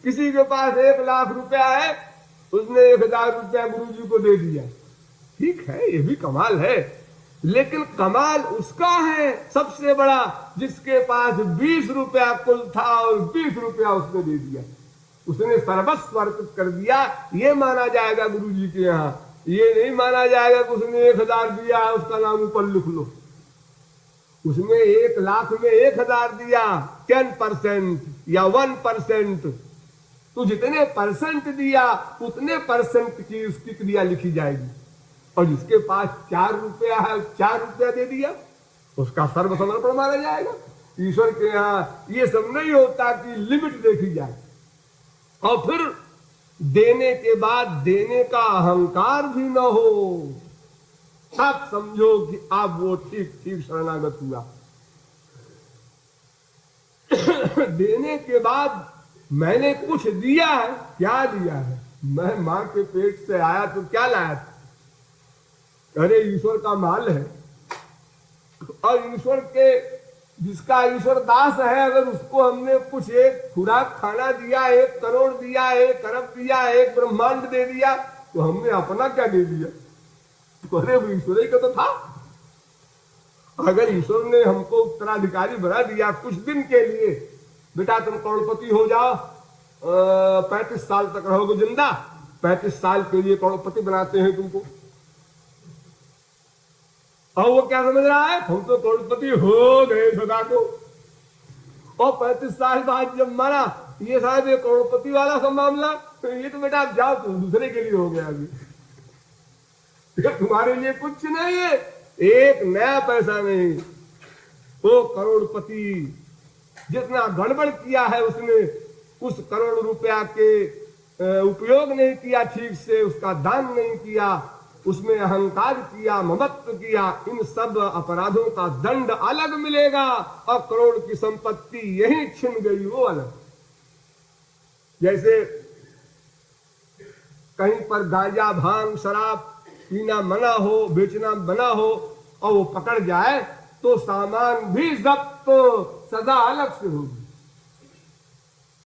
किसी के पास 1,00,000 रुपया है, उसने 1,000 रुपया गुरुजी को दे दिया। ठीक है, ये भी कमाल है, लेकिन कमाल उसका है सबसे बड़ा जिसके पास 20 रुपया कुल था और 20 रुपया उसने दे दिया। उसने सर्वस्व अर्पित कर दिया। ये माना जाएगा गुरुजी के यहाँ। ये नहीं माना जाएगा कि उसने 1,000 दिया, उसका नाम ऊपर लिख लो। उसने 1,00,000 में 1,000 दिया, 10% या 1%। तो जितने परसेंट दिया उतने परसेंट की उसकी क्रिया लिखी जाएगी। और जिसके पास 4 रुपया है, 4 रुपया दे दिया, उसका सर्वसमर्पण माना जाएगा। ईश्वर के यहाँ ये सब नहीं होता कि लिमिट देखी जाए। और फिर देने के बाद देने का अहंकार भी न हो। आप समझो कि आप वो ठीक ठीक शरणागत हुआ। देने के बाद मैंने कुछ दिया है, क्या दिया है? मैं मां के पेट से आया तो क्या लाया था? अरे ईश्वर का माल है। और ईश्वर के, जिसका ईश्वर दास है, अगर उसको हमने कुछ एक खुराक खाना दिया, 1 करोड़ दिया, 1 अरब दिया, 1 ब्रह्मांड दे दिया, तो हमने अपना क्या दे दिया? अरे वो ईश्वर ही का तो था। अगर ईश्वर ने हमको उत्तराधिकारी बना दिया कुछ दिन के लिए, बेटा तुम करोड़पति हो जाओ, 35 साल तक रहोगे जिंदा, 35 साल के लिए करोड़पति बनाते हैं तुमको। और वो क्या समझ रहा है? हम तो करोड़पति हो गए सदा को। और 35 साल बाद जब मरा, ये शायद ये करोड़पति वाला सब मामला, तो ये तो बेटा आप जाओ, तुम दूसरे के लिए हो गया। अभी तुम्हारे लिए कुछ नहीं है, 1 नया पैसा नहीं। वो करोड़पति जितना गड़बड़ किया है उसने, उस करोड़ रुपया के उपयोग नहीं किया ठीक से, उसका दान नहीं किया, उसमें अहंकार किया, ममत्व किया, इन सब अपराधों का दंड अलग मिलेगा। और करोड़ की संपत्ति यही छिन गई वो अलग। जैसे कहीं पर गांजा भांग शराब पीना मना हो, बेचना मना हो, और वो पकड़ जाए तो सामान भी जब्त, सजा अलग से होगी।